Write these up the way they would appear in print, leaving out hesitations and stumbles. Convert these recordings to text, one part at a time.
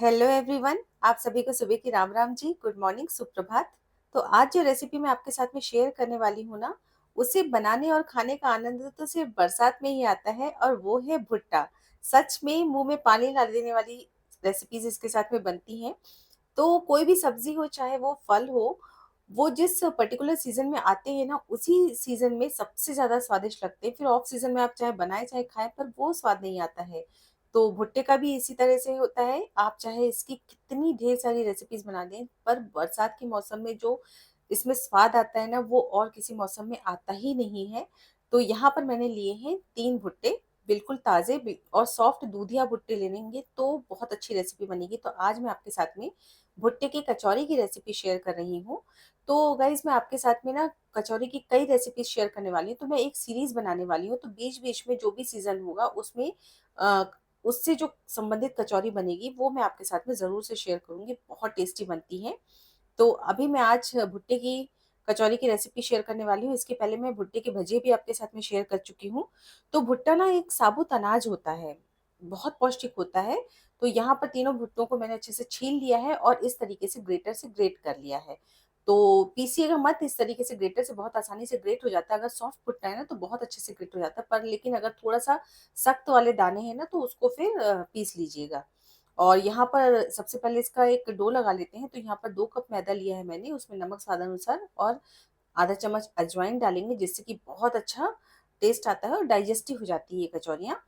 Hello everyone, आप सभी को सुबह की राम राम जी, गुड मॉर्निंग, सुप्रभात। तो आज जो रेसिपी मैं आपके साथ में शेयर करने वाली हूँ ना, उसे बनाने और खाने का आनंद तो सिर्फ बरसात में ही आता है और वो है भुट्टा। सच में मुंह में पानी ला देने वाली रेसिपीज इसके साथ में बनती हैं। तो कोई भी सब्जी हो चाहे वो फल हो, वो जिस पर्टिकुलर सीजन में आते हैं ना उसी सीजन में सबसे ज्यादा स्वादिष्ट लगते हैं। फिर ऑफ सीजन में आप चाहे बनाए चाहे खाएं पर वो स्वाद नहीं आता है। तो भुट्टे का भी इसी तरह से होता है, आप चाहे इसकी कितनी ढेर सारी रेसिपीज बना दें पर बरसात के मौसम में जो इसमें स्वाद आता है ना वो और किसी मौसम में आता ही नहीं है। तो यहाँ पर मैंने लिए हैं 3 भुट्टे, बिल्कुल ताजे और सॉफ्ट दूधिया भुट्टे लेंगे तो बहुत अच्छी रेसिपी बनेगी। तो आज मैं आपके साथ में भुट्टे की कचौरी की रेसिपी शेयर कर रही हूँ। तो गाइज मैं आपके साथ में ना कचौरी की कई रेसिपीज शेयर करने वाली हूँ, तो मैं एक सीरीज बनाने वाली हूँ। तो बीच बीच में जो भी सीजन होगा उसमें अ, उससे जो संबंधित कचौरी बनेगी वो मैं आपके साथ में जरूर से शेयर करूंगी, बहुत टेस्टी बनती है। तो अभी मैं आज भुट्टे की कचौरी की रेसिपी शेयर करने वाली हूँ। इसके पहले मैं भुट्टे के भजिए भी आपके साथ में शेयर कर चुकी हूँ। तो भुट्टा ना एक साबुत अनाज होता है, बहुत पौष्टिक होता है। तो यहाँ पर तीनों भुट्टों को मैंने अच्छे से छील लिया है और इस तरीके से ग्रेटर से ग्रेट कर लिया है। तो पीसिएगा मत, इस तरीके से ग्रेटर से बहुत आसानी से ग्रेट हो जाता है। अगर सॉफ्ट भुट्टा है ना तो बहुत अच्छे से ग्रेट हो जाता है, पर लेकिन अगर थोड़ा सा सख्त वाले दाने हैं ना तो उसको फिर पीस लीजिएगा। और यहाँ पर सबसे पहले इसका एक डो लगा लेते हैं। तो यहाँ पर 2 कप मैदा लिया है मैंने, उसमें नमक स्वाद अनुसार और आधा चम्मच अजवाइन डालेंगे जिससे कि बहुत अच्छा टेस्ट आता है और डाइजेस्टिव हो जाती है ये कचौरियाँ।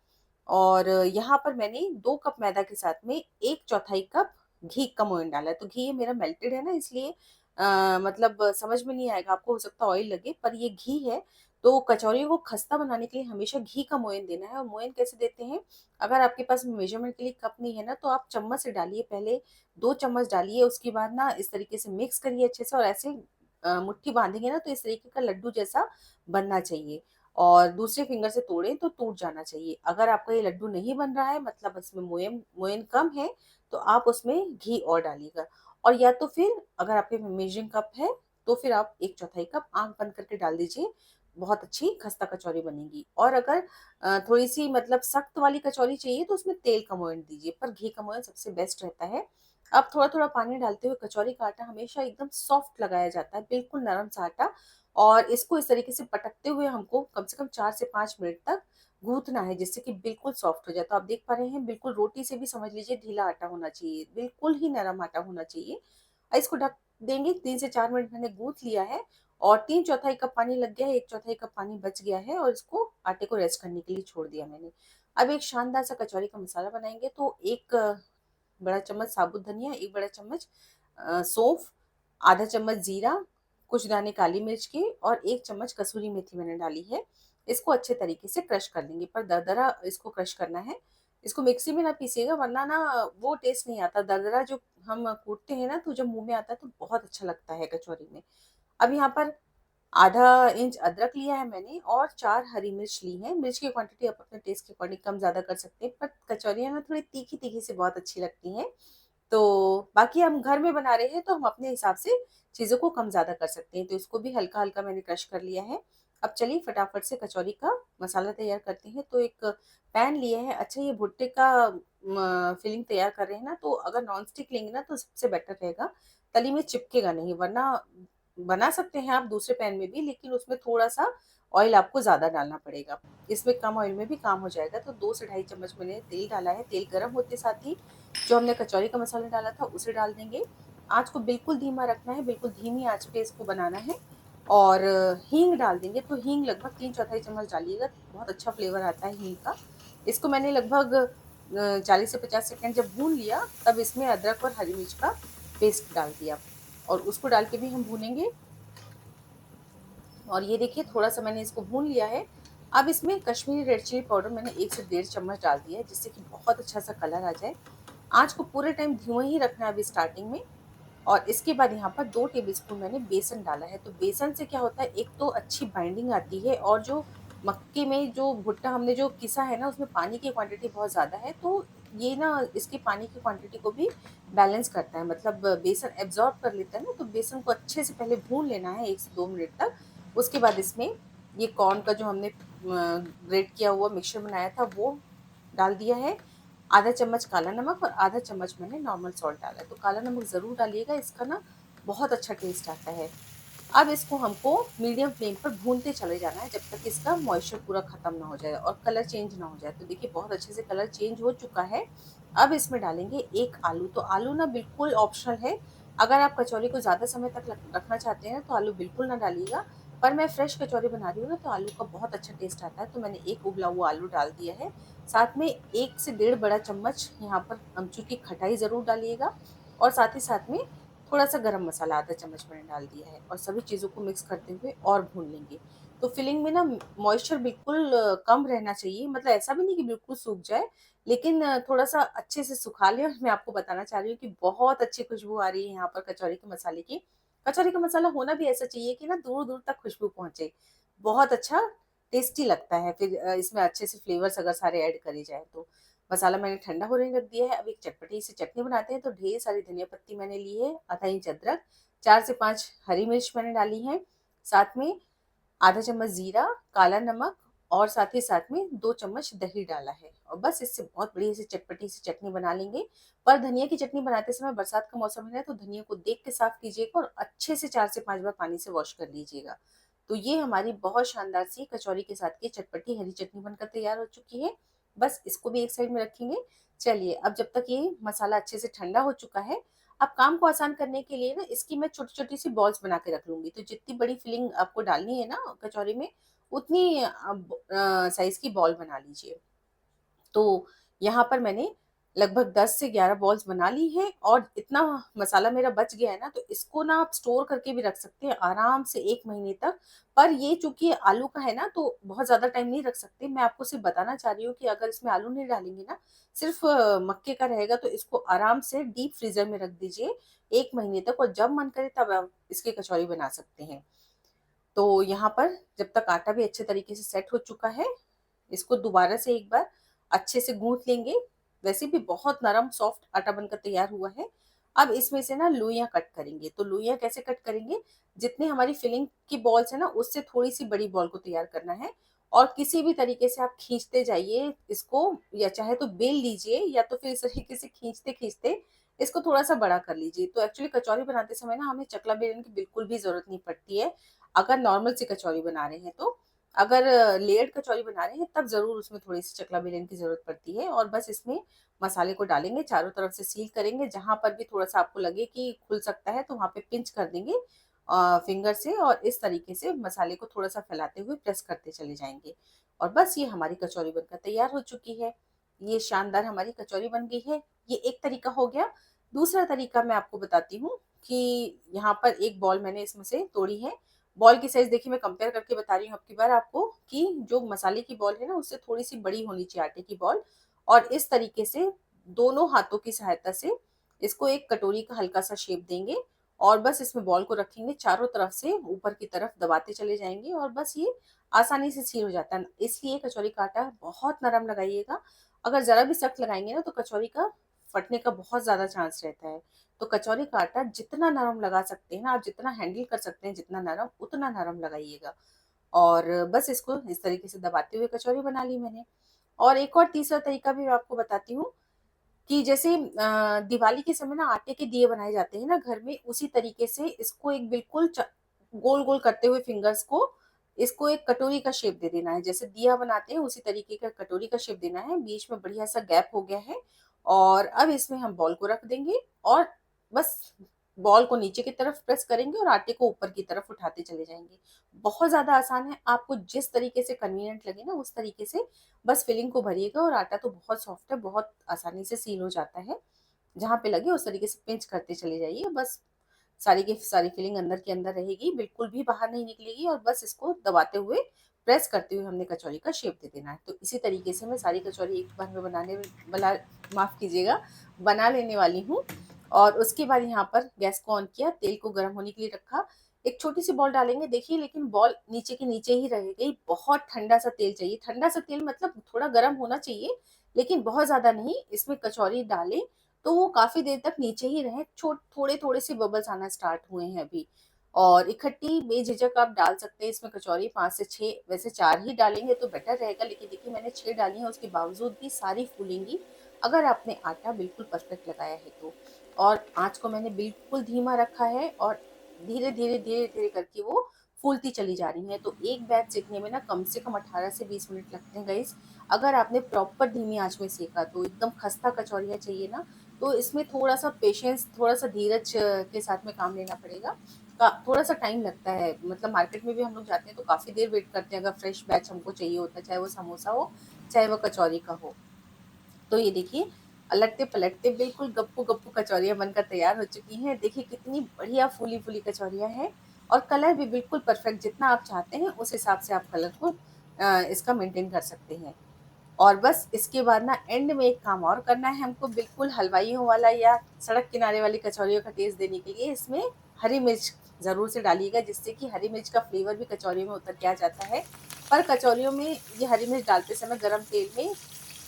और यहाँ पर मैंने 2 कप मैदा के साथ में 1/4 कप घी का मोयन डाला है। तो घी ये मेरा मेल्टेड है ना, इसलिए मतलब समझ में नहीं आएगा आपको, हो सकता है ऑयल लगे पर ये घी है। तो कचौरियों को खस्ता बनाने के लिए हमेशा घी का मोयन देना है। और मोयन कैसे देते हैं, अगर आपके पास मेजरमेंट के लिए कप नहीं है ना तो आप चम्मच से डालिए, पहले 2 चम्मच डालिए, उसके बाद ना इस तरीके से मिक्स करिए अच्छे से और ऐसे मुट्ठी बांधेंगे ना तो इस तरीके का लड्डू जैसा बनना चाहिए। और दूसरे फिंगर से तोड़ें तो टूट जाना चाहिए। अगर आपका ये लड्डू नहीं बन रहा है, मतलब इसमें मोयन मोयन कम है, तो आप उसमें घी और डालिएगा। और या तो फिर अगर आपके मेजरिंग कप है तो फिर आप 1/4 कप आंख बंद करके डाल दीजिए, बहुत अच्छी खस्ता कचौरी बनेगी। और अगर थोड़ी सी मतलब सख्त वाली कचौरी चाहिए तो उसमें तेल का मोयन दीजिए, पर घी का मोयन सबसे बेस्ट रहता है। अब थोड़ा थोड़ा पानी डालते हुए कचौरी का आटा हमेशा एकदम सॉफ्ट लगाया जाता है, बिल्कुल नरम सा आटा। और इसको इस तरीके से पटकते हुए हमको कम से कम 4 से 5 मिनट तक गूंथना है जिससे कि बिल्कुल सॉफ्ट हो जाए। तो आप देख पा रहे हैं बिल्कुल रोटी से भी समझ लीजिए ढीला आटा होना चाहिए, बिल्कुल ही नरम आटा होना चाहिए। और इसको ढक देंगे, 3 से 4 मिनट मैंने गूंथ लिया है और 3/4 कप पानी लग गया है, 1/4 कप पानी बच गया है और इसको आटे को रेस्ट करने के लिए छोड़ दिया मैंने। अब एक शानदार सा कचौरी का मसाला बनाएंगे। तो एक बड़ा चम्मच साबुत धनिया, एक बड़ा चम्मच सौंफ, आधा चम्मच जीरा, कुछ दाने काली मिर्च के और 1 चम्मच कसूरी मेथी मैंने डाली है। इसको अच्छे तरीके से क्रश कर लेंगे, पर दरदरा इसको क्रश करना है। इसको मिक्सी में ना पीसिएगा वरना ना वो टेस्ट नहीं आता। दरदरा जो हम कूटते हैं ना तो जब मुंह में आता है तो बहुत अच्छा लगता है कचौरी में। अब यहाँ पर आधा इंच अदरक लिया है मैंने और 4 हरी मिर्च ली है। मिर्च की क्वांटिटी आप अपने टेस्ट के अकॉर्डिंग कम ज्यादा कर सकते हैं, पर कचौरियाँ ना थोड़ी तीखी तीखी से बहुत अच्छी लगती हैं। तो बाकी हम घर में बना रहे हैं तो हम अपने हिसाब से चीज़ों को कम ज़्यादा कर सकते हैं। तो इसको भी हल्का-हल्का मैंने क्रश कर लिया है। अब चलिए फटाफट से कचौरी का मसाला तैयार करते हैं। तो एक पैन लिया है। अच्छा, ये भुट्टे का फिलिंग तैयार कर रहे हैं ना तो अगर नॉन स्टिक लेंगे ना तो सबसे बेटर रहेगा, तली में चिपकेगा नहीं। वरना बना सकते हैं आप दूसरे पैन में भी, लेकिन उसमें थोड़ा-सा ऑयल आपको ज़्यादा डालना पड़ेगा। इसमें कम ऑयल में भी काम हो जाएगा। तो 2 से ढाई चम्मच मैंने तेल डाला है। तेल गरम होते साथ ही जो हमने कचौरी का मसाला डाला था उसे डाल देंगे। आँच को बिल्कुल धीमा रखना है, बिल्कुल धीमी आँच पे इसको बनाना है। और हींग डाल देंगे। तो हींग लगभग 3/4 चम्मच डालिएगा, बहुत अच्छा फ्लेवर आता है हींग का। इसको मैंने लगभग 40 से 50 सेकंड जब भून लिया तब इसमें अदरक और हरी मिर्च का पेस्ट डाल दिया और उसको डाल के भी हम भूनेंगे। और ये देखिए थोड़ा सा मैंने इसको भून लिया है। अब इसमें कश्मीरी रेड चिली पाउडर मैंने 1 से 1.5 चम्मच डाल दिया है जिससे कि बहुत अच्छा सा कलर आ जाए। आँच को पूरे टाइम धीमा ही रखना है अभी स्टार्टिंग में। और इसके बाद यहाँ पर 2 टेबलस्पून मैंने बेसन डाला है। तो बेसन से क्या होता है, एक तो अच्छी बाइंडिंग आती है और जो मक्के में जो भुट्टा हमने जो पिसा है ना उसमें पानी की क्वांटिटी बहुत ज़्यादा है, तो ये ना इसकी पानी की क्वांटिटी को भी बैलेंस करता है। मतलब बेसन एब्जॉर्ब कर लेता है ना, तो बेसन को अच्छे से पहले भून लेना है 1 से 2 मिनट तक। उसके बाद इसमें ये कॉर्न का जो हमने ग्रेट किया हुआ मिक्सचर बनाया था वो डाल दिया है। आधा चम्मच काला नमक और आधा चम्मच मैंने नॉर्मल सॉल्ट डाला है। तो काला नमक ज़रूर डालिएगा, इसका ना बहुत अच्छा टेस्ट आता है। अब इसको हमको मीडियम फ्लेम पर भूनते चले जाना है जब तक इसका मॉइस्चर पूरा खत्म ना हो जाए और कलर चेंज ना हो जाए। तो देखिए बहुत अच्छे से कलर चेंज हो चुका है। अब इसमें डालेंगे एक आलू। तो आलू ना बिल्कुल ऑप्शनल है। अगर आप कचौरी को ज़्यादा समय तक रखना चाहते हैं तो आलू बिल्कुल ना डालिएगा। पर मैं फ्रेश कचौरी बना रही हूँ ना, तो आलू का बहुत अच्छा टेस्ट आता है, तो मैंने एक उबला हुआ आलू डाल दिया है। साथ में 1 से डेढ़ बड़ा चम्मच यहाँ पर अमचूर की खटाई ज़रूर डालिएगा और साथ ही साथ में थोड़ा-सा गरम मसाला आधा चम्मच मैंने डाल दिया है और सभी चीज़ों को मिक्स करते हुए और भून लेंगे। तो फिलिंग में ना मॉइस्चर बिल्कुल कम रहना चाहिए, मतलब ऐसा भी नहीं कि बिल्कुल सूख जाए, लेकिन थोड़ा-सा अच्छे से सुखा लें। और मैं आपको बताना चाह रही हूँ कि बहुत अच्छी खुशबू आ रही है यहाँ पर कचौरी के मसाले की। कचौरी का मसाला होना भी ऐसा चाहिए कि ना दूर-दूर तक खुशबू पहुँचे। बहुत अच्छा टेस्टी लगता है फिर इसमें अच्छे से फ्लेवर्स अगर सारे ऐड करे जाएँ तो। मसाला मैंने ठंडा होने रख दिया है। अब एक चटपटी सी चटनी बनाते हैं। तो ढेर सारी धनिया पत्ती मैंने ली है, आधा इंच अदरक, 4 से 5 हरी मिर्च मैंने डाली हैं, साथ में आधा चम्मच जीरा, काला नमक और साथ में 2 चम्मच दही डाला है और बस इससे बहुत बढ़िया सी चटपटी सी चटनी बना लेंगे। पर धनिया की चटनी बनाते समय बरसात का मौसम है ना, तो धनिया को देख के साफ कीजिएगा और अच्छे से 4 से 5 बार पानी से वॉश कर लीजिएगा। तो ये हमारी बहुत शानदार सी कचौरी के साथ की चटपटी हरी चटनी बनकर तैयार हो चुकी है। बस इसको भी एक साइड में रखेंगे। चलिए अब जब तक ये मसाला अच्छे से ठंडा हो चुका है, अब काम को आसान करने के लिए ना इसकी मैं छोटी-छोटी सी बॉल्स बना के रख लूँगी। तो जितनी बड़ी फिलिंग आपको डालनी है ना कचौरी में, उतनी साइज़ की बॉल बना लीजिए। तो यहाँ पर मैंने लगभग 10 से 11 बॉल्स बना ली हैं और इतना मसाला मेरा बच गया है ना, तो इसको ना आप स्टोर करके भी रख सकते हैं आराम से 1 महीने तक। पर ये चूँकि आलू का है ना, तो बहुत ज़्यादा टाइम नहीं रख सकते। मैं आपको सिर्फ़ बताना चाह रही हूँ कि अगर इसमें आलू नहीं डालेंगे ना, सिर्फ़ मक्के का रहेगा, तो इसको आराम से डीप फ्रीज़र में रख दीजिए 1 महीने तक और जब मन करे तब आप इसकी कचौरी बना सकते हैं। तो यहाँ पर जब तक आटा भी अच्छे तरीके से सेट हो चुका है, इसको दोबारा से एक बार अच्छे से गूँथ लेंगे। वैसे भी बहुत नरम सॉफ्ट आटा बनकर तैयार हुआ है। अब इसमें से ना लोइयाँ कट करेंगे। तो लोइयाँ कैसे कट करेंगे? जितनी हमारी फिलिंग की बॉल्स है ना, उससे थोड़ी-सी बड़ी बॉल को तैयार करना है और किसी भी तरीके से आप खींचते जाइए इसको, या चाहे तो बेल लीजिए या तो फिर इस तरीके से खींचते-खींचते इसको थोड़ा-सा बड़ा कर लीजिए। तो एक्चुअली कचौरी बनाते समय ना हमें चकला बेलन की बिल्कुल भी ज़रूरत नहीं पड़ती है, अगर नॉर्मल सी कचौरी बना रहे हैं तो। अगर लेयर्ड कचौरी बना रहे हैं तब ज़रूर उसमें थोड़ी-सी चकला बेलन की ज़रूरत पड़ती है और बस इसमें मसाले को डालेंगे, चारों तरफ से सील करेंगे, जहाँ पर भी थोड़ा-सा आपको लगे कि खुल सकता है तो वहाँ पे पिंच कर देंगे फिंगर से और इस तरीके से मसाले को थोड़ा-सा फैलाते हुए प्रेस करते चले जाएँगे। और बस ये हमारी कचौरी बनकर तैयार हो चुकी है। ये शानदार हमारी कचौरी बन गई है। ये एक तरीका हो गया। दूसरा तरीका मैं आपको बताती हूँ कि यहाँ पर एक बॉल मैंने इसमें से तोड़ी है। बॉल की साइज़ देखिए मैं कंपेयर करके बता रही हूँ अब की बार आपको कि जो मसाले की बॉल है ना, उससे थोड़ी-सी बड़ी होनी चाहिए आटे की बॉल और इस तरीके से दोनों हाथों की सहायता से इसको एक कटोरी का हल्का-सा शेप देंगे और बस इसमें बॉल को रखेंगे, चारों तरफ से ऊपर की तरफ दबाते चले जाएँगे और बस ये आसानी से सील हो जाता है। इसलिए कचौरी का आटा बहुत नरम लगाइएगा। अगर ज़रा भी सख्त लगाएँगे ना, तो कचौरी का फटने का बहुत ज़्यादा चांस रहता है। तो कचौरी का आटा जितना नरम लगा सकते हैं ना, आप जितना हैंडल कर सकते हैं जितना नरम, उतना नरम लगाइएगा। और बस इसको इस तरीके से दबाते हुए कचौरी बना ली मैंने। और एक और तीसरा तरीका भी मैं आपको बताती हूँ कि जैसे दिवाली के समय ना आटे के दिए बनाए जाते हैं ना घर में, उसी तरीके से इसको एक बिल्कुल गोल-गोल करते हुए फिंगर्स को इसको एक कटोरी का शेप दे देना है। जैसे दिया बनाते हैं उसी तरीके का कटोरी का शेप देना है। बीच में बढ़िया-सा गैप हो गया है और अब इसमें हम बॉल को रख देंगे और बस बॉल को नीचे की तरफ प्रेस करेंगे और आटे को ऊपर की तरफ उठाते चले जाएँगे। बहुत ज़्यादा आसान है, आपको जिस तरीके से कन्वीनिएंट लगे ना उस तरीके से बस फिलिंग को भरिएगा और आटा तो बहुत सॉफ्ट है, बहुत आसानी से सील हो जाता है। जहाँ पे लगे उस तरीके से पिंच करते चले जाइए, बस सारी की सारी फिलिंग अंदर के अंदर रहेगी, बिल्कुल भी बाहर नहीं निकलेगी और बस इसको दबाते हुए, प्रेस करते हुए हमने कचौरी का शेप दे देना है। तो इसी तरीके से मैं सारी कचौरी एक बार में माफ़ कीजिएगा, बना लेने वाली हूँ और उसके बाद यहाँ पर गैस को ऑन किया, तेल को गर्म होने के लिए रखा। एक छोटी-सी बॉल डालेंगे, देखिए लेकिन बॉल नीचे के नीचे ही रहेगी, बहुत ठंडा-सा तेल चाहिए। ठंडा-सा तेल मतलब थोड़ा गरम होना चाहिए, लेकिन बहुत ज़्यादा नहीं। इसमें कचौरी डालें तो वो काफ़ी देर तक नीचे ही रहे, थोड़े-थोड़े से बबल्स आना स्टार्ट हुए हैं अभी। और इकट्ठी बेझिझक आप डाल सकते हैं इसमें कचौरी 5 से 6, वैसे 4 ही डालेंगे तो बेटर रहेगा, लेकिन देखिए मैंने 6 डाली हैं, उसके बावजूद भी सारी फूलेंगी। अगर आपने आटा बिल्कुल परफेक्ट लगाया है तो। और आँच को मैंने बिल्कुल धीमा रखा है और धीरे-धीरे, धीरे-धीरे करके वो फूलती चली जा रही हैं। तो एक बैच सेकने में ना कम से कम 18 से 20 मिनट लगते हैं गाइस। अगर आपने प्रॉपर धीमी आँच में सेका तो एकदम खस्ता कचौरियाँ चाहिए ना, तो इसमें थोड़ा-सा पेशेंस, थोड़ा-सा धीरज के साथ में काम लेना पड़ेगा। का थोड़ा-सा टाइम लगता है, मतलब मार्केट में भी हम लोग जाते हैं तो काफ़ी देर वेट करते हैं अगर फ्रेश बैच हमको चाहिए होता है, चाहे वो समोसा हो, चाहे वो कचौरी का हो। तो ये देखिए, पलटते-पलटते बिल्कुल गप्पू-गप्पू कचौरियाँ बनकर तैयार हो चुकी हैं। देखिए कितनी बढ़िया फूली-फूली कचौरियाँ हैं और कलर भी बिल्कुल परफेक्ट, जितना आप चाहते हैं उस हिसाब से आप कलर को इसका मेंटेन कर सकते हैं। और बस इसके बाद ना एंड में एक काम और करना है हमको, बिल्कुल हलवाइयों वाला या सड़क किनारे वाली कचौरियों का टेस्ट देने के लिए इसमें हरी मिर्च ज़रूर से डालिएगा, जिससे कि हरी मिर्च का फ्लेवर भी कचौरियों में उतर के आ जाता है। पर कचौरियों में ये हरी मिर्च डालते समय गरम तेल में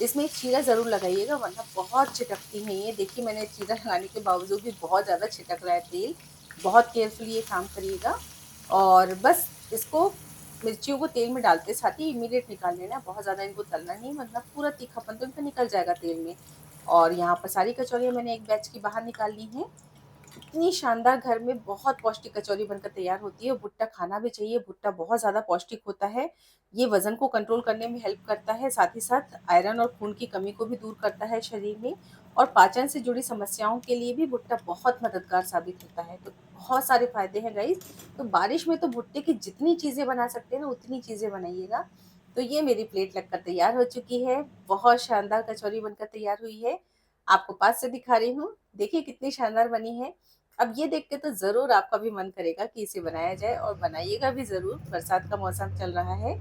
इसमें एक चीरा ज़रूर लगाइएगा, वरना बहुत चिटकती हैं ये। देखिए मैंने चीरा लगाने के बावजूद भी बहुत ज़्यादा छिटक रहा है तेल। बहुत केयरफुली ये काम करिएगा। और बस इसको, मिर्चियों को तेल में डालते साथ ही इमीडिएट निकाल लेना है, बहुत ज़्यादा इनको तलना नहीं, वरना पूरा तीखापन तो इनका निकल जाएगा तेल में। और यहाँ पर सारी कचौरियाँ मैंने एक बैच की बाहर निकाल ली हैं। इतनी शानदार घर में बहुत पौष्टिक कचौरी बनकर तैयार होती है। भुट्टा खाना भी चाहिए, भुट्टा बहुत ज़्यादा पौष्टिक होता है। ये वज़न को कंट्रोल करने में हेल्प करता है, साथ ही साथ आयरन और खून की कमी को भी दूर करता है शरीर में, और पाचन से जुड़ी समस्याओं के लिए भी भुट्टा बहुत मददगार साबित होता है। तो बहुत सारे फ़ायदे हैं गाइस। तो बारिश में तो भुट्टे की जितनी चीज़ें बना सकते हैं ना, उतनी चीज़ें बनाइएगा। तो ये मेरी प्लेट लगकर तैयार हो चुकी है। बहुत शानदार कचौरी बनकर तैयार हुई है। आपको पास से दिखा रही हूँ। देखिए कितनी शानदार बनी है। अब ये देख के तो ज़रूर आपका भी मन करेगा कि इसे बनाया जाए, और बनाइएगा भी ज़रूर। बरसात का मौसम चल रहा है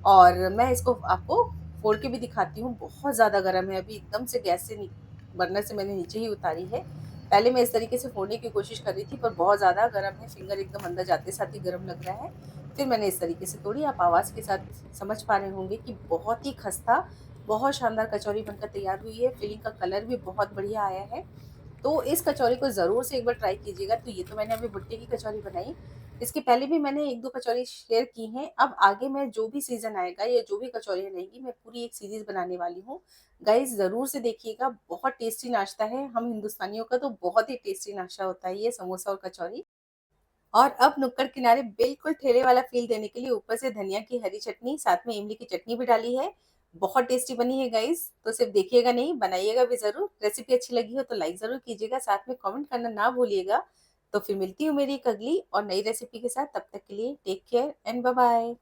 और मैं इसको आपको फोड़ के भी दिखाती हूँ। बहुत ज़्यादा गर्म है, अभी एकदम से गैस से बर्नर से मैंने नीचे ही उतारी है। पहले मैं इस तरीके से फोड़ने की कोशिश कर रही थी, पर बहुत ज़्यादा गर्म है, फिंगर एकदम अंदर जाते साथ ही गर्म लग रहा है। फिर मैंने इस तरीके से तोड़ी। आप आवाज़ के साथ समझ पा रहे होंगे कि बहुत ही खस्ता, बहुत शानदार कचौरी बनकर तैयार हुई है। फिलिंग का कलर भी बहुत बढ़िया आया है। तो इस कचौरी को ज़रूर से एक बार ट्राई कीजिएगा। तो ये तो मैंने अभी भुट्टे की कचौरी बनाई। इसके पहले भी मैंने 1-2 कचौरी शेयर की हैं। अब आगे मैं जो भी सीज़न आएगा या जो भी कचौरियाँ रहेंगी, मैं पूरी एक सीरीज़ बनाने वाली हूँ। गाइज़ ज़रूर से देखिएगा, बहुत टेस्टी नाश्ता है। हम हिंदुस्तानियों का तो बहुत ही टेस्टी नाश्ता होता है ये समोसा और कचौरी। और अब नुक्कड़ किनारे बिल्कुल ठेले वाला फ़ील देने के लिए ऊपर से धनिया की हरी चटनी, साथ में इमली की चटनी भी डाली है। बहुत टेस्टी बनी है गाइस, तो सिर्फ़ देखिएगा नहीं, बनाइएगा भी ज़रूर। रेसिपी अच्छी लगी हो तो लाइक ज़रूर कीजिएगा, साथ में कमेंट करना ना भूलिएगा। तो फिर मिलती हूँ मेरी एक अगली और नई रेसिपी के साथ, तब तक के लिए take care and bye bye.